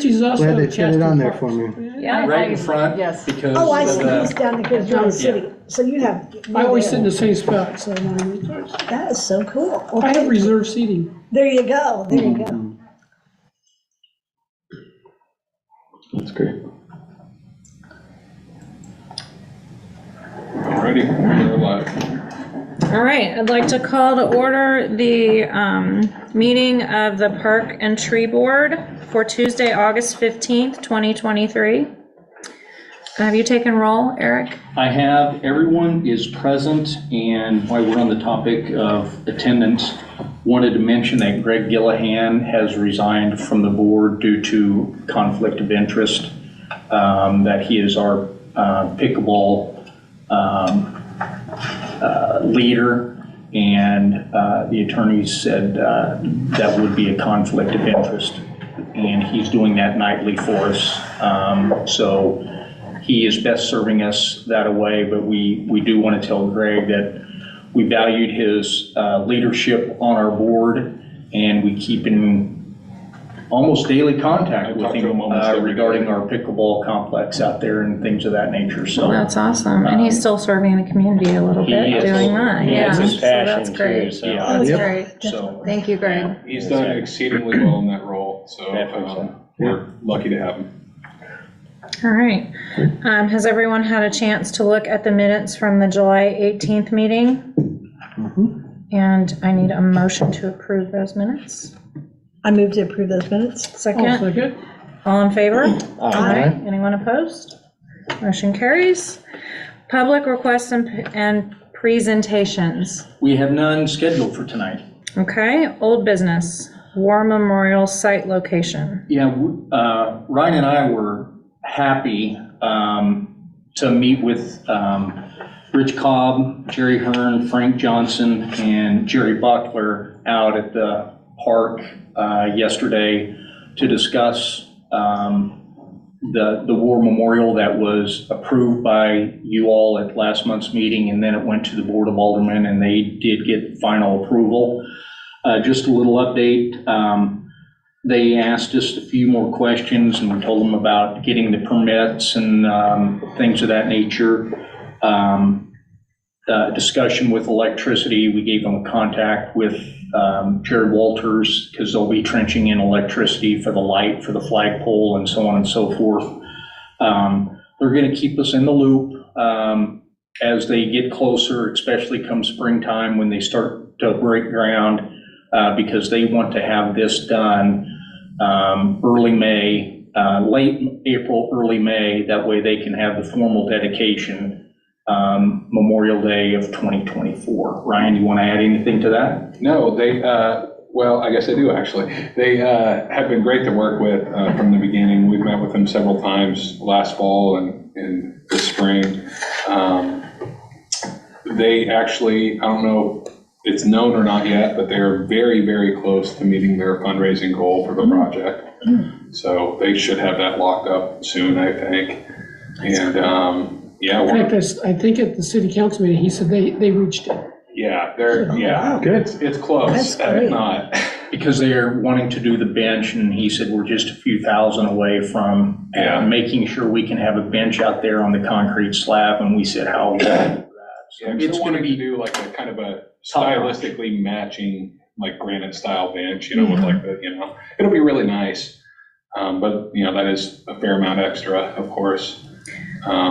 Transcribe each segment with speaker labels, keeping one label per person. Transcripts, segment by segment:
Speaker 1: Richie's also.
Speaker 2: Glad they put it on there for me.
Speaker 3: Yeah,
Speaker 4: Right in front,
Speaker 3: yes.
Speaker 4: because
Speaker 5: Oh, I see,
Speaker 4: of
Speaker 5: he's down there because you're in the city, so you have.
Speaker 1: I always sit in the same spot, so
Speaker 5: That is so cool.
Speaker 1: I have
Speaker 5: Okay.
Speaker 1: reserved seating.
Speaker 5: There you go, there you go.
Speaker 2: That's great.
Speaker 6: Alrighty, we're live.
Speaker 3: All right, I'd like to call to order the meeting of the Park and Tree Board for Tuesday, August 15th, 2023. Have you taken roll, Eric?
Speaker 4: I have, everyone is present, and while we're on the topic of attendance, wanted to mention that Greg Gillahan has resigned from the board due to conflict of interest, that he is our pickleball leader, and the attorneys said that would be a conflict of interest, and he's doing that nightly for us. So he is best serving us that way, but we do want to tell Greg that we valued his leadership on our board, and we keep in almost daily contact with him regarding our pickleball complex out there and things of that nature. So
Speaker 3: That's awesome. And he's still serving the community a little bit, doing that. Yeah,
Speaker 4: That's his
Speaker 3: so
Speaker 4: passion
Speaker 3: that's great.
Speaker 4: too. So,
Speaker 3: That's
Speaker 2: Yep.
Speaker 3: great.
Speaker 4: so
Speaker 3: Thank you, Greg.
Speaker 6: He's done exceedingly well in that role, so we're lucky to have him.
Speaker 3: All right. Has everyone had a chance to look at the minutes from the July 18th meeting? And I need a motion to approve those minutes.
Speaker 5: I move to approve those minutes.
Speaker 1: I'll
Speaker 3: Second,
Speaker 1: second.
Speaker 3: all in favor?
Speaker 5: Aye.
Speaker 3: Anyone opposed? Motion carries. Public requests and presentations.
Speaker 4: we have none scheduled for tonight.
Speaker 3: Okay, old business, War Memorial Site location.
Speaker 4: Yeah, Ryan and I were happy to meet with Rich Cobb, Jerry Hearn, Frank Johnson, and Jerry Buckler out at the park yesterday to discuss the war memorial that was approved by you all at last month's meeting, and then it went to the Board of Aldermen, and they did get final approval. Just a little update. They asked us a few more questions, and we told them about getting the permits and things of that nature. Discussion with electricity, we gave them a contact with Jared Walters, because they'll be trenching in electricity for the light, for the flagpole, and so on and so forth. They're going to keep us in the loop as they get closer, especially come springtime when they start to break ground, because they want to have this done early May, late April, early May. That way they can have the formal dedication Memorial Day of 2024. Ryan, you want to add anything to that?
Speaker 6: No, they, well, I guess I do actually. They have been great to work with from the beginning. We've met with them several times last fall and in the spring. They actually, I don't know if it's known or not yet, but they're very, very close to meeting their fundraising goal for the project. So they should have that locked up soon, I think. And yeah,
Speaker 1: In fact, I think at the city council meeting, he said they reached it.
Speaker 6: yeah, they're, yeah,
Speaker 2: Good.
Speaker 6: it's close.
Speaker 5: That's great.
Speaker 6: If not.
Speaker 4: Because they're wanting to do the bench, and he said we're just a few thousand away from making sure we can have a bench out there on the concrete slab, and we said how we'll do that. So
Speaker 6: Yeah,
Speaker 4: it's going to be
Speaker 6: do like a kind of a stylistically matching, like granite style bench, you know, with like the, you know, it'll be really nice. But, you know, that is a fair amount extra, of course.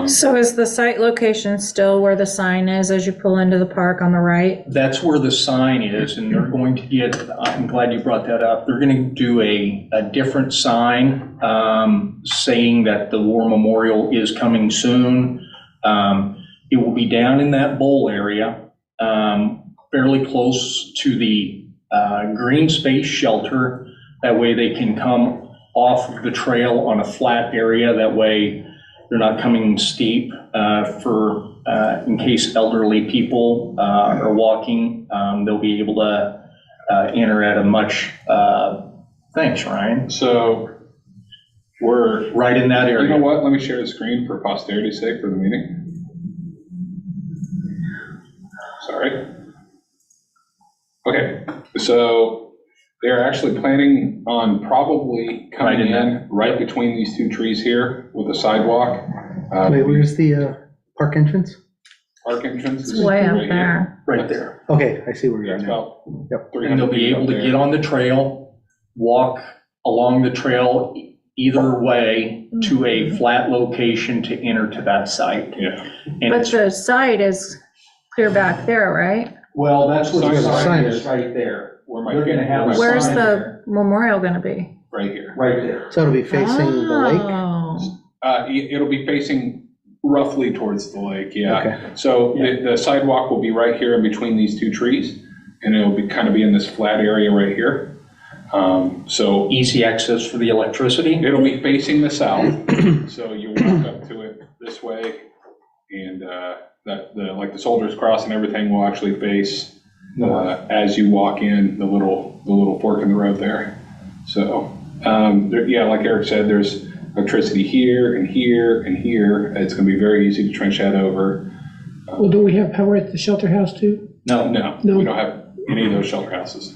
Speaker 3: So is the site location still where the sign is as you pull into the park on the right?
Speaker 4: That's where the sign is, and they're going to get, I'm glad you brought that up, they're going to do a different sign saying that the war memorial is coming soon. It will be down in that bowl area, fairly close to the green space shelter. That way they can come off of the trail on a flat area. That way they're not coming steep for in case elderly people are walking. They'll be able to enter at a much, thanks, Ryan.
Speaker 6: So we're
Speaker 4: Right in that area.
Speaker 6: You know what? Let me share the screen for posterity's sake for the meeting. Sorry. Okay, so They're actually planning on probably coming
Speaker 4: Right in
Speaker 6: in right between these two trees here with a sidewalk.
Speaker 2: Wait, where's the park entrance?
Speaker 6: Park entrance is
Speaker 3: It's way
Speaker 6: right
Speaker 3: up
Speaker 6: here.
Speaker 3: there.
Speaker 4: Right there.
Speaker 2: Okay, I see where
Speaker 6: Yeah,
Speaker 2: you're
Speaker 6: it's
Speaker 2: at now.
Speaker 6: about
Speaker 2: Yep.
Speaker 6: 300
Speaker 4: And they'll be
Speaker 6: feet
Speaker 4: able
Speaker 6: up
Speaker 4: to
Speaker 6: there.
Speaker 4: get on the trail, walk along the trail either way to a flat location to enter to that site.
Speaker 6: Yeah.
Speaker 4: And
Speaker 3: But
Speaker 4: it's,
Speaker 3: the site is clear back there, right?
Speaker 4: well, that's what the
Speaker 2: Sign
Speaker 4: sign
Speaker 2: is.
Speaker 4: is right there.
Speaker 6: Where my
Speaker 4: They're gonna have a
Speaker 3: Where's
Speaker 4: sign
Speaker 3: the
Speaker 4: there.
Speaker 3: memorial gonna be?
Speaker 6: Right here.
Speaker 4: Right there.
Speaker 2: So it'll be facing the lake?
Speaker 3: Oh.
Speaker 6: It'll be facing roughly towards the lake, yeah.
Speaker 2: Okay.
Speaker 6: So the sidewalk will be right here in between these two trees, and it'll be kind of be in this flat area right here. So
Speaker 4: Easy access for the electricity.
Speaker 6: it'll be facing the south, so you walk up to it this way, and like the Soldiers Cross and everything will actually face as you walk in the little fork in the road there. So yeah, like Eric said, there's electricity here and here and here. It's going to be very easy to trench that over.
Speaker 1: Well, don't we have power at the shelter house too?
Speaker 6: No,
Speaker 1: No.
Speaker 6: we don't have any of those shelter houses.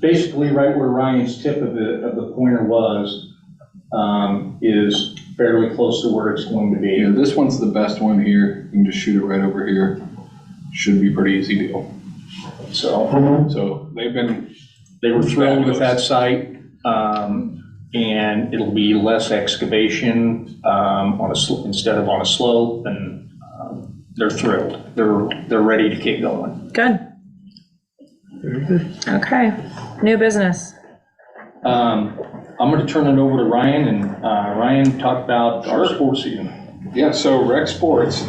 Speaker 4: Basically, right where Ryan's tip of the pointer was, is fairly close to where it's going to
Speaker 6: Yeah,
Speaker 4: be.
Speaker 6: this one's the best one here. You can just shoot it right over here. Should be a pretty easy deal. So
Speaker 4: They were thrilled with that site, and it'll be less excavation instead of on a slope, and they're thrilled. They're ready to get going.
Speaker 3: Good.
Speaker 2: Very good.
Speaker 3: Okay. New business.
Speaker 4: I'm going to turn it over to Ryan, and Ryan, talk about our sports season.
Speaker 6: Yeah, so rec sports,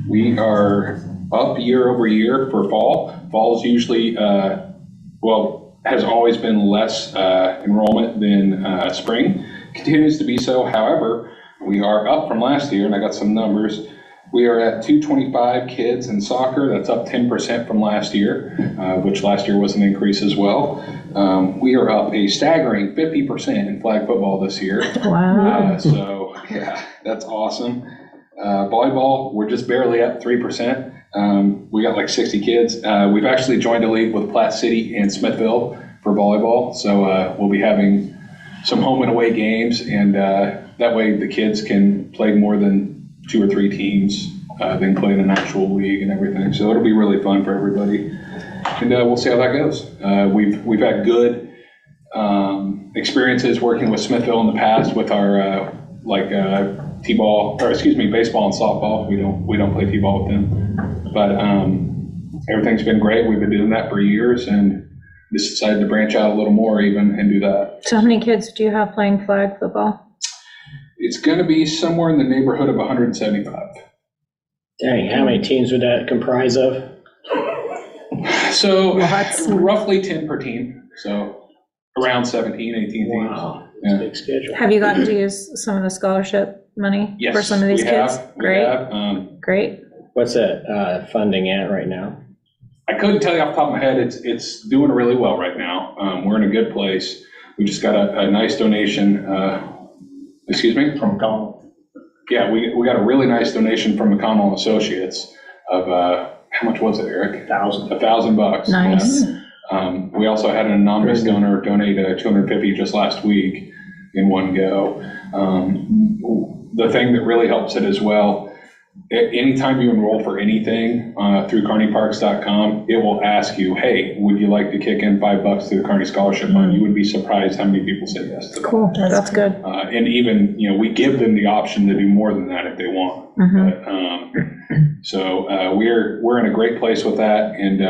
Speaker 6: we are up year over year for fall. Fall's usually, has always been less enrollment than spring. Continues to be so. However, we are up from last year, and I got some numbers. We are at 225 kids in soccer. That's up 10% from last year, which last year was an increase as well. We are up a staggering 50% in flag football this year.
Speaker 3: Wow.
Speaker 6: So, yeah, that's awesome. Volleyball, we're just barely up 3%. We got like 60 kids. We've actually joined a league with Platte City and Smithville for volleyball. So we'll be having some home and away games, and that way the kids can play more than 2 or 3 teams, then play in an actual league and everything. So it'll be really fun for everybody. And we'll see how that goes. We've had good experiences working with Smithville in the past with our t-ball, or excuse me, baseball and softball. We don't play t-ball with them, but everything's been great. We've been doing that for years, and just decided to branch out a little more even and do that.
Speaker 3: So how many kids do you have playing flag football?
Speaker 6: It's going to be somewhere in the neighborhood of 175.
Speaker 7: Dang, how many teams would that comprise of?
Speaker 6: So
Speaker 3: Lots.
Speaker 6: roughly 10 per team. So around 17, 18 teams.
Speaker 7: Wow,
Speaker 6: Yeah.
Speaker 7: that's a big schedule.
Speaker 3: Have you gotten to use some of the scholarship money
Speaker 6: Yes,
Speaker 3: for some of these
Speaker 6: we
Speaker 3: kids?
Speaker 6: have. We
Speaker 3: Great,
Speaker 6: have.
Speaker 3: great.
Speaker 7: What's that funding at right now?
Speaker 6: I couldn't tell you off the top of my head. It's doing really well right now. We're in a good place. We just got a nice donation. Excuse me?
Speaker 4: From Colin.
Speaker 6: Yeah, we got a really nice donation from McConnell Associates of, how much was it, Eric? $1,000.
Speaker 3: Nice.
Speaker 6: Yeah. We also had an anonymous donor donate $250 just last week in one go. The thing that really helps it as well, anytime you enroll for anything through kearneyparks.com, it will ask you, hey, would you like to kick in $5 to the Kearney Scholarship Fund? You would be surprised how many people say yes to that.
Speaker 3: Cool, that's good.
Speaker 6: And even, we give them the option to do more than that if they want. So we're in a great place with that. And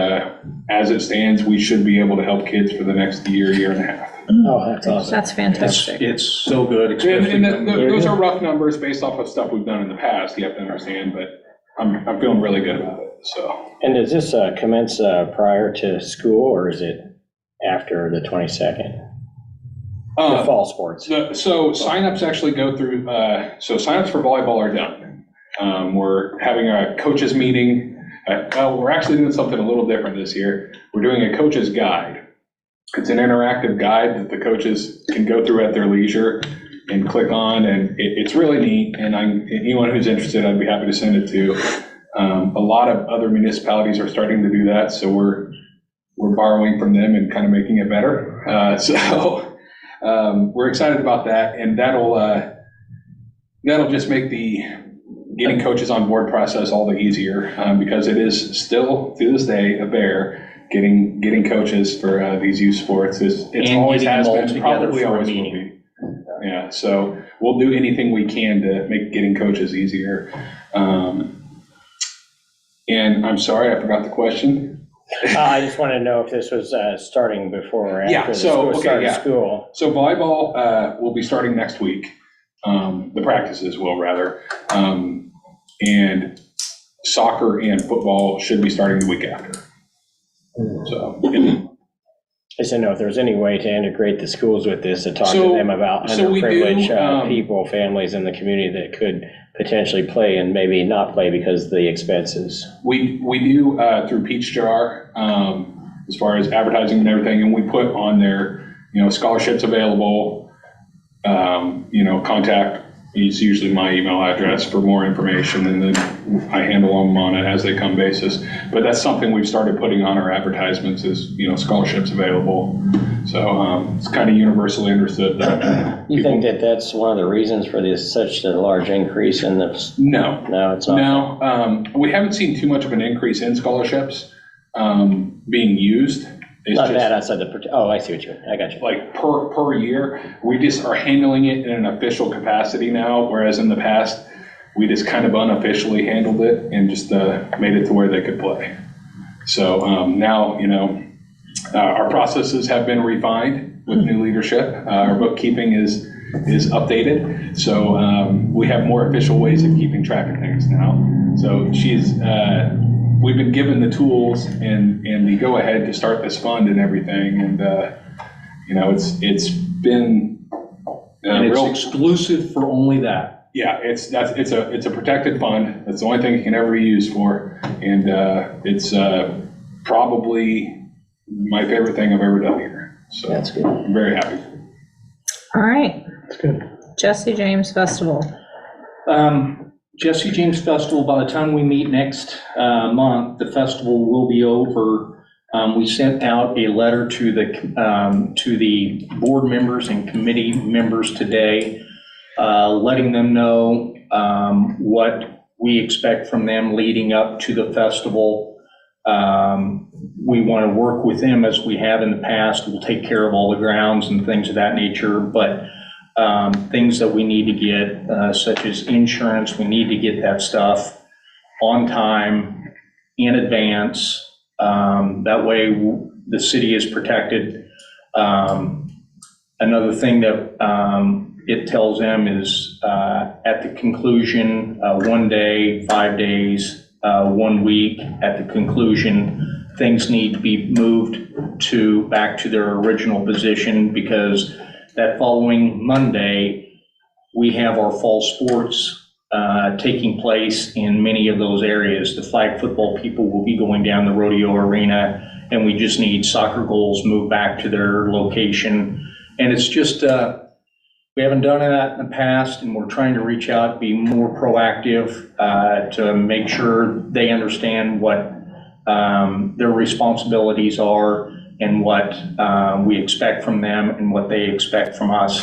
Speaker 6: as it stands, we should be able to help kids for the next year and a half.
Speaker 7: Oh, that's awesome.
Speaker 3: That's fantastic.
Speaker 4: It's so good,
Speaker 6: And
Speaker 4: especially when
Speaker 6: those are rough numbers based off of stuff we've done in the past, you have to understand, but I'm feeling really good about it, so.
Speaker 7: And does this commence prior to school, or is it after the 22nd? The fall sports.
Speaker 6: So signups actually go through, so signups for volleyball are done. We're having a coaches meeting. We're actually doing something a little different this year. We're doing a coaches guide. It's an interactive guide that the coaches can go through at their leisure and click on, and it's really neat. And anyone who's interested, I'd be happy to send it to. A lot of other municipalities are starting to do that, so we're we're borrowing from them and kind of making it better. So we're excited about that, and that'll just make the getting coaches on board process all the easier, because it is still, to this day, a bear getting coaches for these youth sports. It's
Speaker 4: And
Speaker 6: always
Speaker 4: getting
Speaker 6: has
Speaker 4: them all
Speaker 6: been,
Speaker 4: together
Speaker 6: probably
Speaker 4: for a
Speaker 6: always will
Speaker 4: meeting.
Speaker 6: be. Yeah, so we'll do anything we can to make getting coaches easier. And I'm sorry, I forgot the question.
Speaker 7: I just wanted to know if this was starting before or
Speaker 6: Yeah,
Speaker 7: after the
Speaker 6: so,
Speaker 7: school
Speaker 6: okay,
Speaker 7: started
Speaker 6: yeah.
Speaker 7: school.
Speaker 6: So volleyball will be starting next week. The practices will, rather. And soccer and football should be starting the week after. So,
Speaker 7: I just didn't know if there was any way to integrate the schools with this, to talk to
Speaker 6: So-
Speaker 7: them about
Speaker 6: so we do,
Speaker 7: underprivileged people, families in the community that could potentially play and maybe not play because of the expenses.
Speaker 6: we do through Peach Jar, as far as advertising and everything, and we put on there, scholarships available, contact is usually my email address for more information, and then I handle them on an as-they-come basis. But that's something we've started putting on our advertisements is, scholarships available. So it's kind of universally understood that.
Speaker 7: You think that that's one of the reasons for this, such a large increase in the?
Speaker 6: No.
Speaker 7: No, it's not.
Speaker 6: No, we haven't seen too much of an increase in scholarships being used. It's
Speaker 7: Not
Speaker 6: just
Speaker 7: that outside the, oh, I see what you mean, I got you.
Speaker 6: like per year. We just are handling it in an official capacity now, whereas in the past, we just kind of unofficially handled it and just made it to where they could play. So now, our processes have been refined with new leadership. Our bookkeeping is updated. So we have more official ways of keeping track of things now. So we've been given the tools and the go-ahead to start this fund and everything, and it's been
Speaker 4: And it's
Speaker 6: real.
Speaker 4: exclusive for only that.
Speaker 6: Yeah, it's a protected fund. That's the only thing it can ever be used for, and it's probably my favorite thing I've ever done here. So
Speaker 7: That's good.
Speaker 6: I'm very happy.
Speaker 3: All right,
Speaker 2: That's good.
Speaker 3: Jesse James Festival.
Speaker 4: Jesse James Festival, by the time we meet next month, the festival will be over. We sent out a letter to the board members and committee members today, letting them know what we expect from them leading up to the festival. We want to work with them as we have in the past. We'll take care of all the grounds and things of that nature, but things that we need to get, such as insurance, we need to get that stuff on time, in advance. That way the city is protected. Another thing that it tells them is at the conclusion, 1 day, 5 days, 1 week, at the conclusion, things need to be moved back to their original position, because that following Monday, we have our fall sports taking place in many of those areas. The flag football people will be going down the rodeo arena, and we just need soccer goals moved back to their location. And it's just, we haven't done that in the past, and we're trying to reach out, be more proactive to make sure they understand what their responsibilities are and what we expect from them and what they expect from us.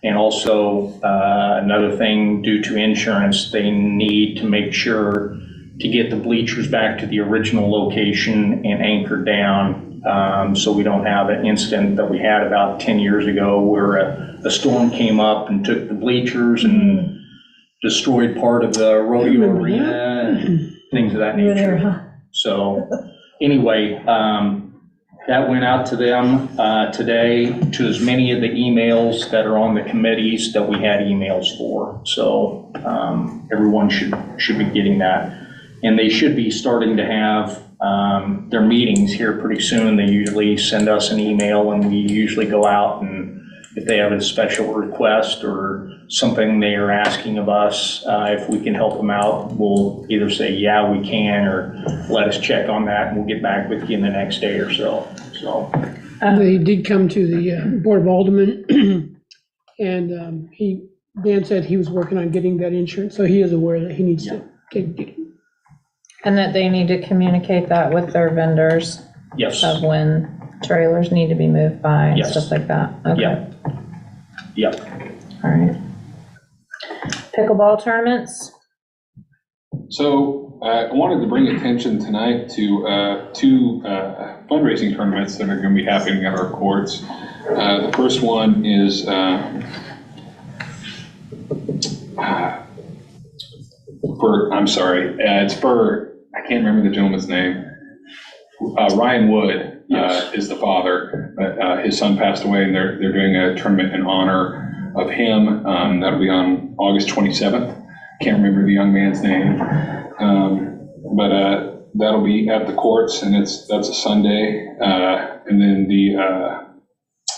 Speaker 4: And also, another thing, due to insurance, they need to make sure to get the bleachers back to the original location and anchored down, so we don't have an incident that we had about 10 years ago where a storm came up and took the bleachers and destroyed part of the rodeo arena and things of that
Speaker 5: You were there,
Speaker 4: nature.
Speaker 5: huh?
Speaker 4: So anyway, that went out to them today, to as many of the emails that are on the committees that we had emails for. So everyone should be getting that. And they should be starting to have their meetings here pretty soon. They usually send us an email, and we usually go out, and if they have a special request or something they are asking of us, if we can help them out, we'll either say, yeah, we can, or let us check on that, and we'll get back with you in the next day or so. So
Speaker 1: They did come to the Board of Aldermen, and Dan said he was working on getting that insurance, so he is aware that he needs to get it.
Speaker 3: And that they need to communicate that with their vendors.
Speaker 4: Yes.
Speaker 3: of when trailers need to be moved by and
Speaker 4: Yes.
Speaker 3: stuff like that? Okay,
Speaker 4: Yep. Yep.
Speaker 3: all right. Pickleball tournaments?
Speaker 6: So I wanted to bring attention tonight to two fundraising tournaments that are going to be happening at our courts. The first one is it's for, I can't remember the gentleman's name. Ryan Wood is the father. His son passed away, and they're doing a tournament in honor of him. That'll be on August 27th. Can't remember the young man's name. But that'll be at the courts, and that's a Sunday. And then the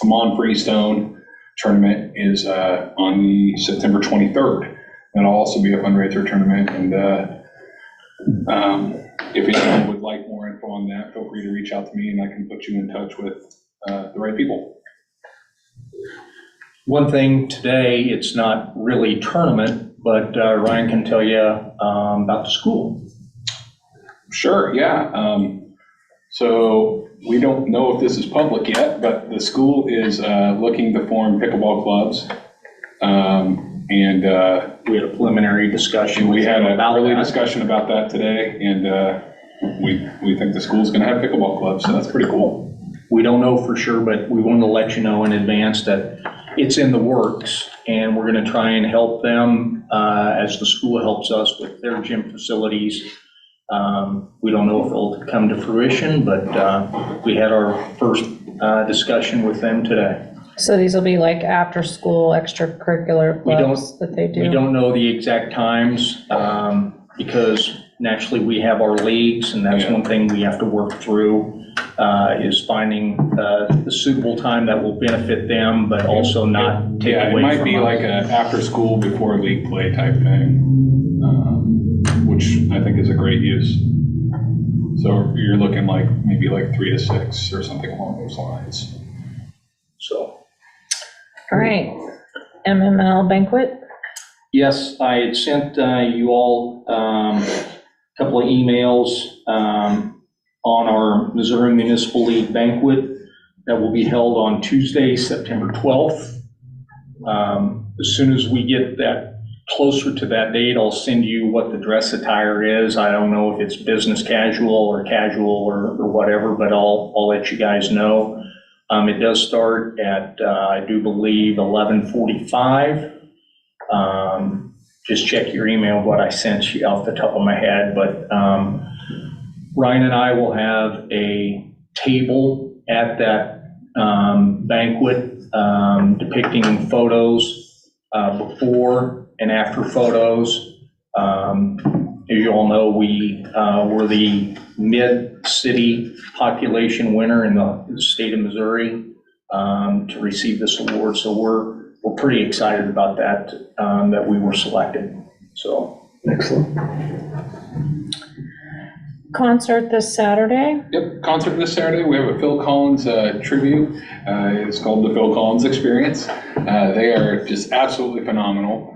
Speaker 6: Amon Freestone tournament is on the September 23rd. That'll also be a fundraiser tournament. And if anyone would like more info on that, feel free to reach out to me, and I can put you in touch with the right people.
Speaker 4: One thing today, it's not really tournament, but Ryan can tell you about the school.
Speaker 6: Sure, yeah. So we don't know if this is public yet, but the school is looking to form pickleball clubs. And
Speaker 4: We had a preliminary discussion.
Speaker 6: we had
Speaker 4: about
Speaker 6: an early
Speaker 4: that.
Speaker 6: discussion about that today, and we think the school's gonna have pickleball clubs, so that's pretty cool.
Speaker 4: We don't know for sure, but we wanted to let you know in advance that it's in the works, and we're going to try and help them as the school helps us with their gym facilities. We don't know if it'll come to fruition, but we had our first discussion with them today.
Speaker 3: So these will be like after-school extracurricular
Speaker 4: We don't-
Speaker 3: clubs that they do?
Speaker 4: We don't know the exact times because naturally we have our leagues, and that's
Speaker 6: Yeah.
Speaker 4: one thing we have to work through, is finding the suitable time that will benefit them, but also not take
Speaker 6: Yeah,
Speaker 4: away
Speaker 6: it might
Speaker 4: from
Speaker 6: be
Speaker 4: us.
Speaker 6: like a after school before league play type thing, which I think is a great use. So you're looking like maybe like 3 to 6 or something along those lines.
Speaker 4: So,
Speaker 3: All right, MML banquet?
Speaker 4: yes, I had sent you all a couple of emails on our Missouri Municipal League banquet that will be held on Tuesday, September 12th. As soon as we get that closer to that date, I'll send you what the dress attire is. I don't know if it's business casual or whatever, but I'll let you guys know. It does start at, I do believe, 11:45. Just check your email, what I sent you off the top of my head, but Ryan and I will have a table at that banquet depicting photos, before and after photos. As you all know, we were the mid-city population winner in the state of Missouri to receive this award. So we're pretty excited about that, that we were selected. So.
Speaker 2: Excellent.
Speaker 3: Concert this Saturday?
Speaker 6: Yep, concert this Saturday. We have a Phil Collins tribute. It's called the Phil Collins Experience. They are just absolutely phenomenal.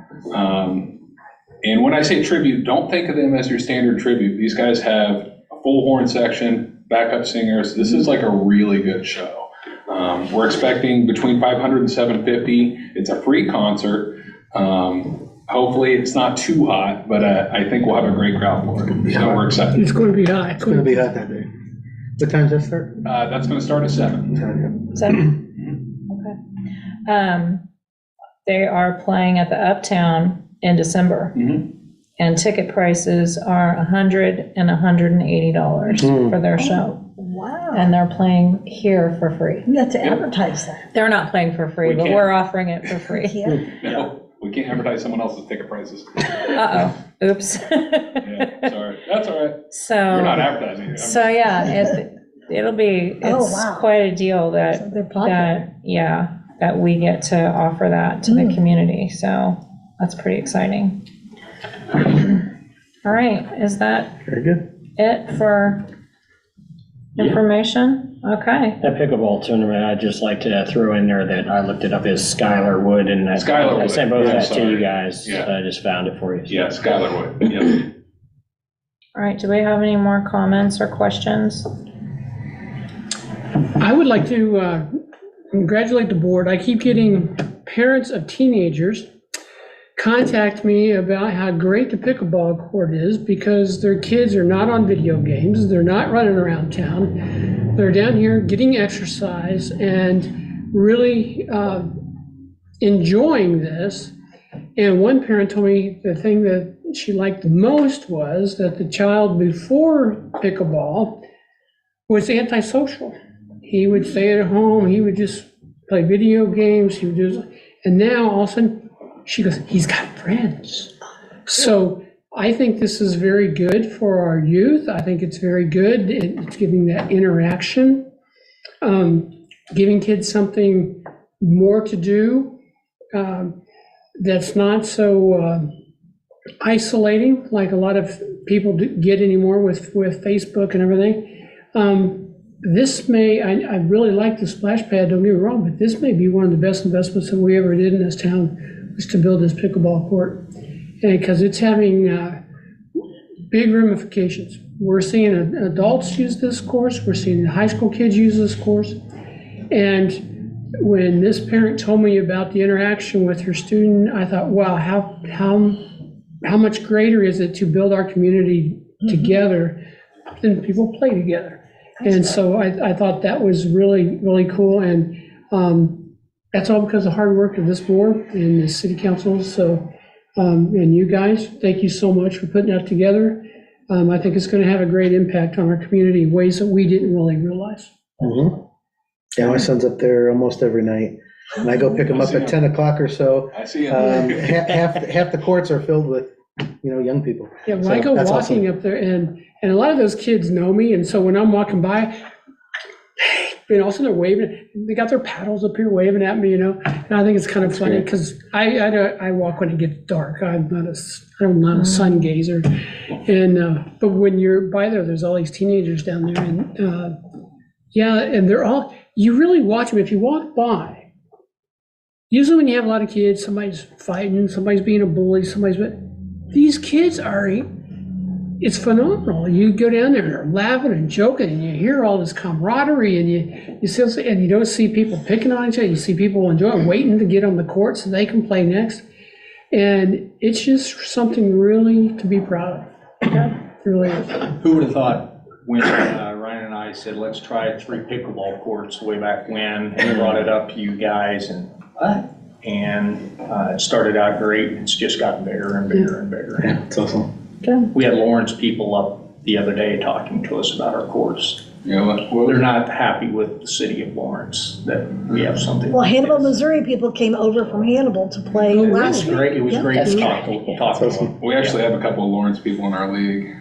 Speaker 6: And when I say tribute, don't think of them as your standard tribute. These guys have a full horn section, backup singers. This is like a really good show. We're expecting between 500 and 750. It's a free concert. Hopefully it's not too hot, but I think we'll have a great crowd for it. So we're excited.
Speaker 1: It's going to be hot.
Speaker 2: It's gonna be hot that day. What time does that start?
Speaker 6: That's going to start at 7.
Speaker 3: 7? Okay. They are playing at the Uptown in December, and ticket prices are $100 and $180 for their show.
Speaker 5: Wow.
Speaker 3: And they're playing here for free.
Speaker 5: You have to advertise that.
Speaker 3: They're not playing for free,
Speaker 6: We
Speaker 3: but
Speaker 6: can't.
Speaker 3: we're offering it for free.
Speaker 5: Yeah.
Speaker 6: No, we can't advertise someone else's ticket prices.
Speaker 3: Uh-oh, oops.
Speaker 6: Yeah, sorry. That's all right.
Speaker 3: So.
Speaker 6: You're not advertising it.
Speaker 3: So, yeah, it'll be,
Speaker 5: Oh,
Speaker 3: it's
Speaker 5: wow.
Speaker 3: quite a deal
Speaker 5: So
Speaker 3: that,
Speaker 5: they're popular.
Speaker 3: that we get to offer that to the community, so that's pretty exciting. All right, is that
Speaker 2: Very good.
Speaker 3: it for information? Okay,
Speaker 7: That pickleball tournament, I'd just like to throw in there that I looked it up as Skylar Wood, and
Speaker 6: Skylar
Speaker 7: I
Speaker 6: Wood,
Speaker 7: sent both
Speaker 6: yeah,
Speaker 7: that to you
Speaker 6: sorry.
Speaker 7: guys.
Speaker 6: Yeah.
Speaker 7: I just found it for you.
Speaker 6: Yeah, Skylar would. Yep.
Speaker 3: all right, do we have any more comments or questions?
Speaker 1: I would like to congratulate the board. I keep getting parents of teenagers contact me about how great the pickleball court is because their kids are not on video games, they're not running around town, they're down here getting exercise and really enjoying this. And one parent told me the thing that she liked the most was that the child before pickleball was antisocial. He would stay at home, he would just play video games, he would just, and now all of a sudden, she goes, he's got friends. So I think this is very good for our youth. I think it's very good. It's giving that interaction, giving kids something more to do that's not so isolating like a lot of people get anymore with Facebook and everything. This may, I really like the splash pad, don't get me wrong, but this may be one of the best investments that we ever did in this town, was to build this pickleball court. And because it's having big ramifications. We're seeing adults use this course, we're seeing high school kids use this course. And when this parent told me about the interaction with her student, I thought, wow, how much greater is it to build our community together than people play together. And so I thought that was really, really cool. And that's all because of the hard work of this board and the city council. So, and you guys, thank you so much for putting that together. I think it's going to have a great impact on our community in ways that we didn't really realize.
Speaker 2: Mm-hmm. Yeah, my son's up there almost every night. And I go pick him up at 10 o'clock or so.
Speaker 6: I see it.
Speaker 2: Half the courts are filled with, young people.
Speaker 1: Yeah, when
Speaker 2: So
Speaker 1: I go
Speaker 2: that's
Speaker 1: walking
Speaker 2: awesome.
Speaker 1: up there, and a lot of those kids know me, and so when I'm walking by, all of a sudden they're waving, they got their paddles up here waving at me, and I think it's kind of funny, because I walk when it gets dark. I'm not a sun gazer, and but when you're by there, there's all these teenagers down there, and and they're all, you really watch them. If you walk by, usually when you have a lot of kids, somebody's fighting, somebody's being a bully, these kids are, it's phenomenal. You go down there and they're laughing and joking, and you hear all this camaraderie, and you don't see people picking on each other. You see people enjoying, waiting to get on the court so they can play next. And it's just something really to be proud of. It really is.
Speaker 4: Who would have thought when Ryan and I said, let's try 3 pickleball courts way back when, and brought it up to you guys, and what? And it started out great. It's just gotten bigger and bigger and bigger.
Speaker 2: Yeah, it's awesome.
Speaker 4: We had Lawrence people up the other day talking to us about our courts.
Speaker 6: Yeah, well,
Speaker 4: They're not happy with the city of Lawrence that we have something.
Speaker 5: Well,
Speaker 4: like
Speaker 5: Hannibal,
Speaker 4: this.
Speaker 5: Missouri people came over from Hannibal to play
Speaker 4: It was
Speaker 5: last week.
Speaker 4: great. It was
Speaker 5: Yeah.
Speaker 4: great to talk to
Speaker 2: That's
Speaker 4: them.
Speaker 6: we actually have a couple of Lawrence people in our league.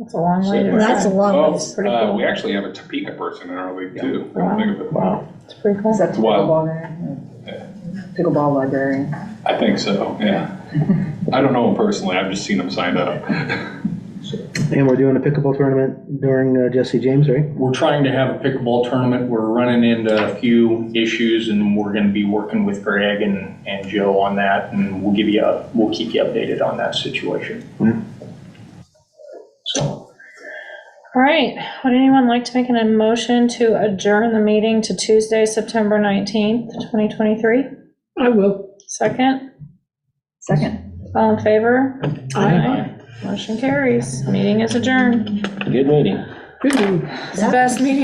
Speaker 3: That's a long way to
Speaker 5: Well, that's a
Speaker 3: go.
Speaker 5: long
Speaker 6: Oh,
Speaker 5: ways.
Speaker 3: pretty cool.
Speaker 6: we actually have a Topeka person in our league too. Come think of it.
Speaker 7: Wow.
Speaker 3: It's pretty cool.
Speaker 8: Is that the
Speaker 6: Wow.
Speaker 8: pickleball guy? Pickleball librarian.
Speaker 6: I think so, yeah. I don't know him personally, I've just seen him signed up.
Speaker 2: And we're doing a pickleball tournament during Jesse James, right?
Speaker 4: We're trying to have a pickleball tournament. We're running into a few issues, and we're going to be working with Greg and Joe on that, and we'll keep you updated on that situation. So,
Speaker 3: All right, would anyone like to make a motion to adjourn the meeting to Tuesday, September 19th, 2023?
Speaker 1: I will.
Speaker 3: Second,
Speaker 8: Second.
Speaker 3: all in favor?
Speaker 1: Aye.
Speaker 3: Motion carries. Meeting is adjourned.
Speaker 7: Good meeting.
Speaker 1: Good news.
Speaker 3: It's the best meeting